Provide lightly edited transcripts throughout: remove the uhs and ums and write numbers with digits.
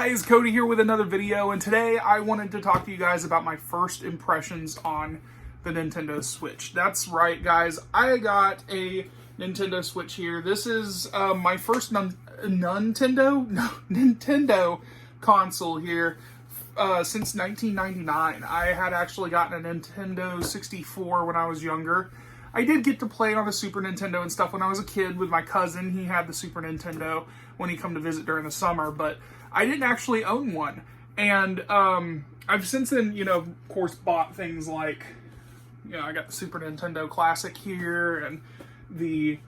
guys, Cody here with another video, and today I wanted to talk to you guys about my first impressions on the Nintendo Switch. That's right, guys, I got a Nintendo Switch here. This is my first Nintendo console here since 1999. I had actually gotten a Nintendo 64 when I was younger. I did get to play on the Super Nintendo and stuff when I was a kid with my cousin. He had the Super Nintendo when he come to visit during the summer, but I didn't actually own one. And I've since then, of course, bought things like, I got the Super Nintendo Classic here and the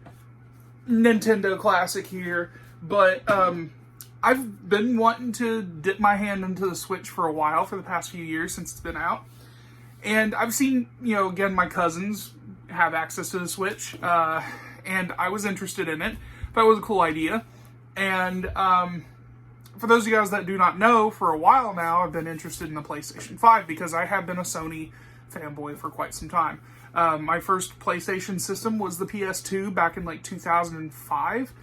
Nintendo Classic here. But I've been wanting to dip my hand into the Switch for a while, for the past few years since it's been out. And I've seen, again, my cousins have access to the Switch, and I was interested in it. Thought it was a cool idea. And for those of you guys that do not know, for a while now, I've been interested in the PlayStation 5 because I have been a Sony fanboy for quite some time. My first PlayStation system was the PS2 back in like 2005,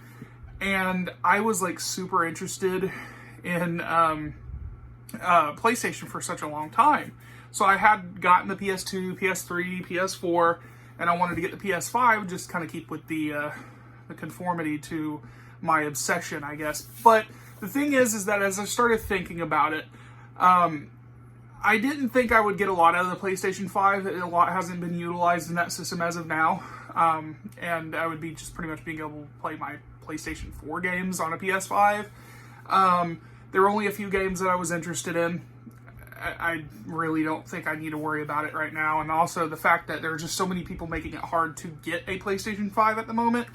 and I was like super interested in PlayStation for such a long time. So I had gotten the PS2, PS3, PS4, and I wanted to get the PS5, just kind of keep with the conformity to my obsession, I guess. But the thing is that as I started thinking about it, I didn't think I would get a lot out of the PlayStation 5. A lot hasn't been utilized in that system as of now. And I would be just pretty much being able to play my PlayStation 4 games on a PS5. There were only a few games that I was interested in. I really don't think I need to worry about it right now. And also the fact that there are just so many people making it hard to get a PlayStation 5 at the moment,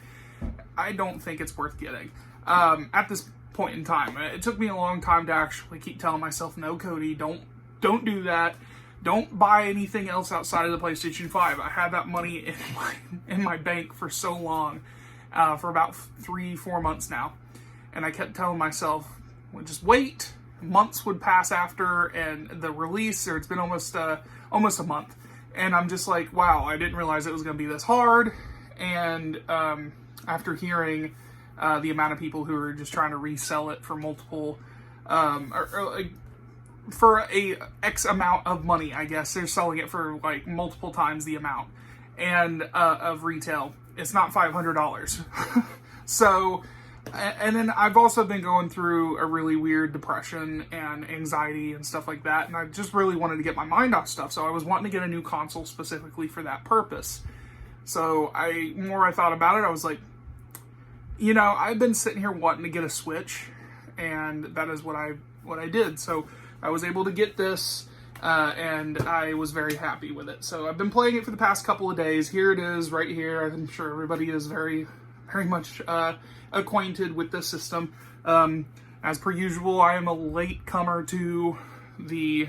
I don't think it's worth getting at this point in time. It took me a long time to actually keep telling myself, no, Cody, don't do that. Don't buy anything else outside of the PlayStation 5. I had that money in my bank for so long, for about 3-4 months now. And I kept telling myself, well, just wait. Months would pass after and the release, or it's been almost a month, and I'm just like, wow, I didn't realize it was going to be this hard. And after hearing the amount of people who are just trying to resell it for multiple, for a X amount of money, I guess they're selling it for like multiple times the amount and of retail. It's not $500. So. And then I've also been going through a really weird depression and anxiety and stuff like that, and I just really wanted to get my mind off stuff, so I was wanting to get a new console specifically for that purpose. So more I thought about it, I was like, I've been sitting here wanting to get a Switch, and that is what I did. So I was able to get this, and I was very happy with it. So I've been playing it for the past couple of days. Here it is right here. I'm sure everybody is very much acquainted with this system. As per usual, I am a late comer to the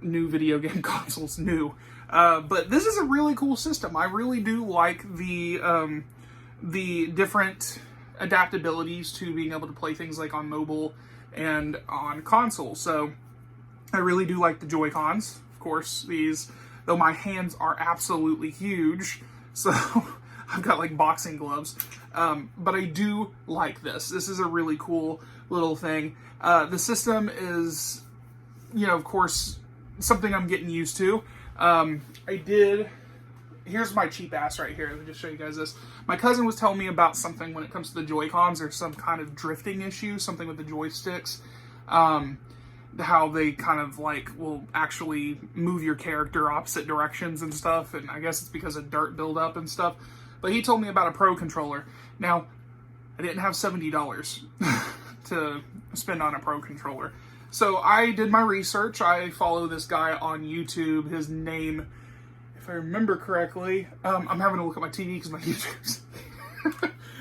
new video game consoles. But this is a really cool system. I really do like the different adaptabilities to being able to play things like on mobile and on console. So I really do like the Joy-Cons. Of course, though my hands are absolutely huge, so I've got like boxing gloves, but I do like this. This is a really cool little thing. The system is, of course, something I'm getting used to. Here's my cheap ass right here. Let me just show you guys this. My cousin was telling me about something when it comes to the Joy-Cons. There's some kind of drifting issue, something with the joysticks. How they kind of like will actually move your character opposite directions and stuff. And I guess it's because of dirt buildup and stuff. But he told me about a Pro controller. Now, I didn't have $70 to spend on a Pro controller. So I did my research. I follow this guy on YouTube. His name, if I remember correctly, I'm having to look at my TV because my YouTube's...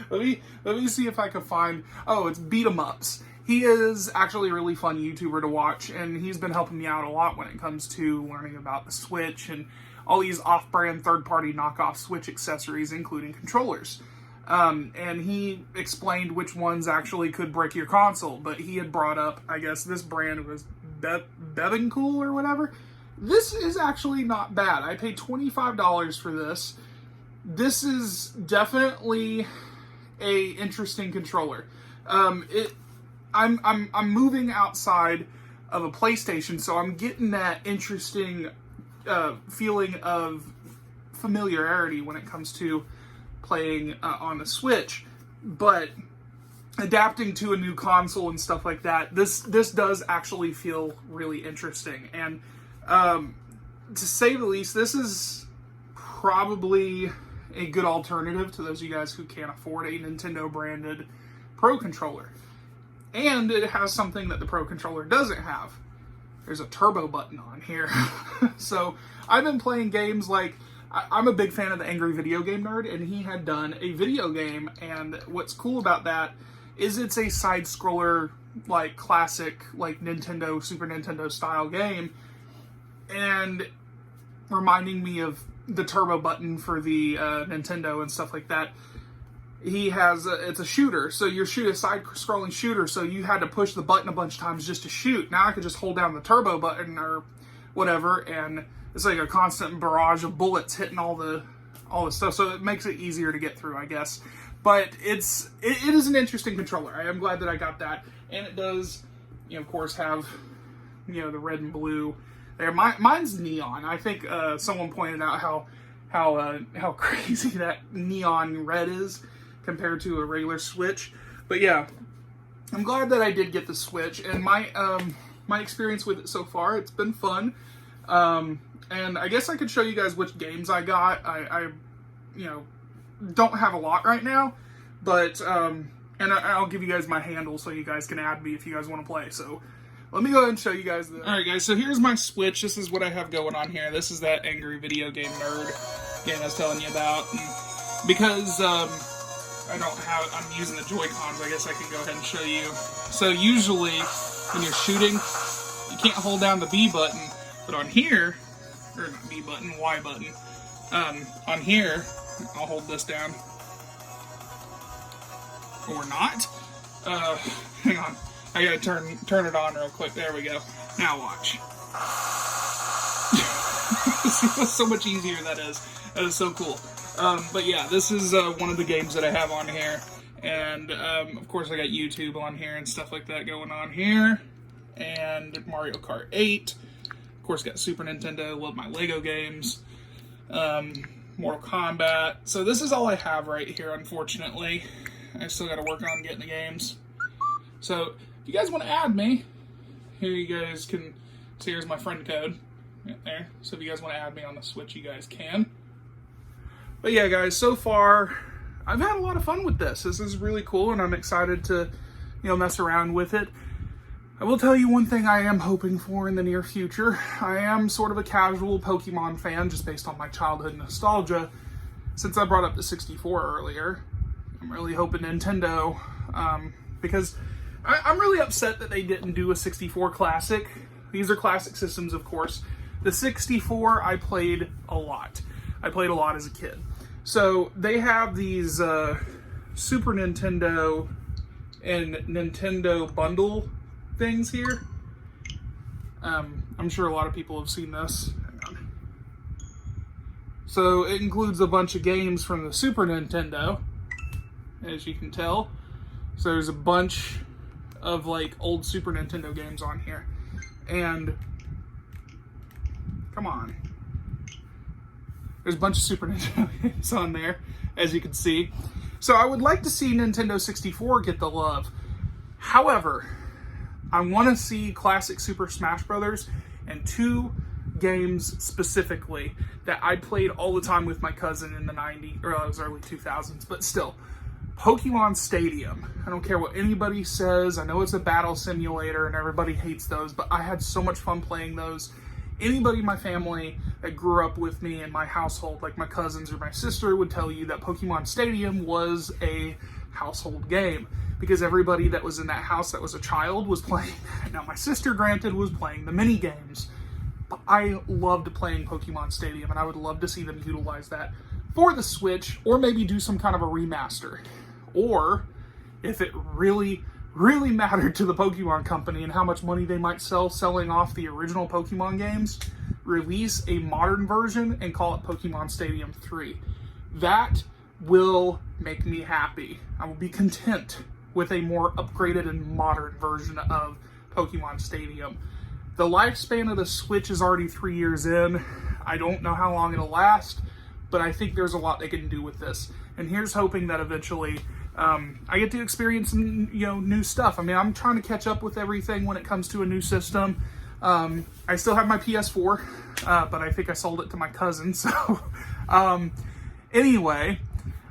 let me see if I can find... Oh, it's Beat 'em Ups. He is actually a really fun YouTuber to watch, and he's been helping me out a lot when it comes to learning about the Switch and all these off-brand third-party knockoff Switch accessories, including controllers. And he explained which ones actually could break your console, but he had brought up, I guess this brand was Bevingcool or whatever. This is actually not bad. I paid $25 for this. This is definitely a interesting controller. I'm moving outside of a PlayStation, so I'm getting that interesting feeling of familiarity when it comes to playing on the Switch, but adapting to a new console and stuff like that, this does actually feel really interesting. And to say the least, this is probably a good alternative to those of you guys who can't afford a Nintendo branded Pro Controller. And it has something that the Pro Controller doesn't have. There's a turbo button on here. So I've been playing games like, I'm a big fan of the Angry Video Game Nerd, and he had done a video game, and what's cool about that is it's a side-scroller, like, classic, like, Nintendo, Super Nintendo style game, and reminding me of the turbo button for the Nintendo and stuff like that. He has, it's a shooter, so you're a side-scrolling shooter, so you had to push the button a bunch of times just to shoot. Now I could just hold down the turbo button or whatever, and it's like a constant barrage of bullets hitting all the stuff, so it makes it easier to get through, I guess. But it is an interesting controller. I am glad that I got that, and it does, of course, have, the red and blue there. Mine's neon. I think someone pointed out how crazy that neon red is compared to a regular Switch. But yeah, I'm glad that I did get the Switch, and my experience with it so far, it's been fun. And I guess I could show you guys which games I got. I don't have a lot right now, but, and I'll give you guys my handle so you guys can add me if you guys want to play. So let me go ahead and show you guys the... Alright guys, so here's my Switch. This is what I have going on here. This is that Angry Video Game Nerd game I was telling you about. And because, I'm using the Joy-Cons, I guess I can go ahead and show you. So usually, when you're shooting, you can't hold down the B button, but on here, or not B button, Y button, on here, I'll hold this down. Or not. Hang on. I gotta turn it on real quick. There we go. Now watch. See how so much easier that is. That is so cool. But yeah, this is one of the games that I have on here. And of course I got YouTube on here and stuff like that going on here. And Mario Kart 8. Of course got Super Nintendo. Love my Lego games. Mortal Kombat. So this is all I have right here, unfortunately. I still got to work on getting the games. So if you guys want to add me, here you guys can, so here's my friend code right there. So if you guys want to add me on the Switch, you guys can. But yeah, guys, so far I've had a lot of fun with this. This is really cool, and I'm excited to, mess around with it. I will tell you one thing I am hoping for in the near future. I am sort of a casual Pokemon fan, just based on my childhood nostalgia. Since I brought up the 64 earlier, I'm really hoping Nintendo, because I'm really upset that they didn't do a 64 Classic. These are classic systems, of course. The 64 I played a lot. I played a lot as a kid. So they have these Super Nintendo and Nintendo bundle things here. I'm sure a lot of people have seen this. Hang on. So it includes a bunch of games from the Super Nintendo, as you can tell. So there's a bunch of like old Super Nintendo games on here. And come on. There's a bunch of Super Nintendo games on there, as you can see. So I would like to see Nintendo 64 get the love. However, I want to see classic Super Smash Brothers and two games specifically that I played all the time with my cousin in the 90s, or early 2000s, but still. Pokemon Stadium. I don't care what anybody says. I know it's a battle simulator and everybody hates those, but I had so much fun playing those. Anybody in my family that grew up with me in my household, like my cousins or my sister, would tell you that Pokemon Stadium was a household game because everybody that was in that house that was a child was playing that. Now, my sister, granted, was playing the mini games, but I loved playing Pokemon Stadium, and I would love to see them utilize that for the Switch, or maybe do some kind of a remaster. Or, if it really, really mattered to the Pokemon Company and how much money they might selling off the original Pokemon games, release a modern version and call it Pokemon Stadium 3. That will make me happy. I will be content with a more upgraded and modern version of Pokemon Stadium. The lifespan of the Switch is already 3 years in. I don't know how long it'll last, but I think there's a lot they can do with this. And here's hoping that eventually I get to experience some, new stuff. I mean, I'm trying to catch up with everything when it comes to a new system. I still have my PS4, but I think I sold it to my cousin. So anyway,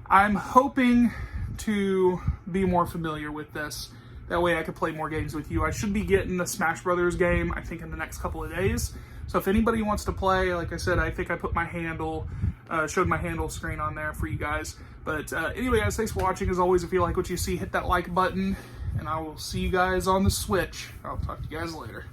I'm hoping to be more familiar with this. That way I could play more games with you. I should be getting the Smash Brothers game, I think, in the next couple of days. So if anybody wants to play, like I said, I think I put my handle, showed my handle screen on there for you guys. But anyway, guys, thanks for watching. As always, if you like what you see, hit that like button. And I will see you guys on the Switch. I'll talk to you guys later.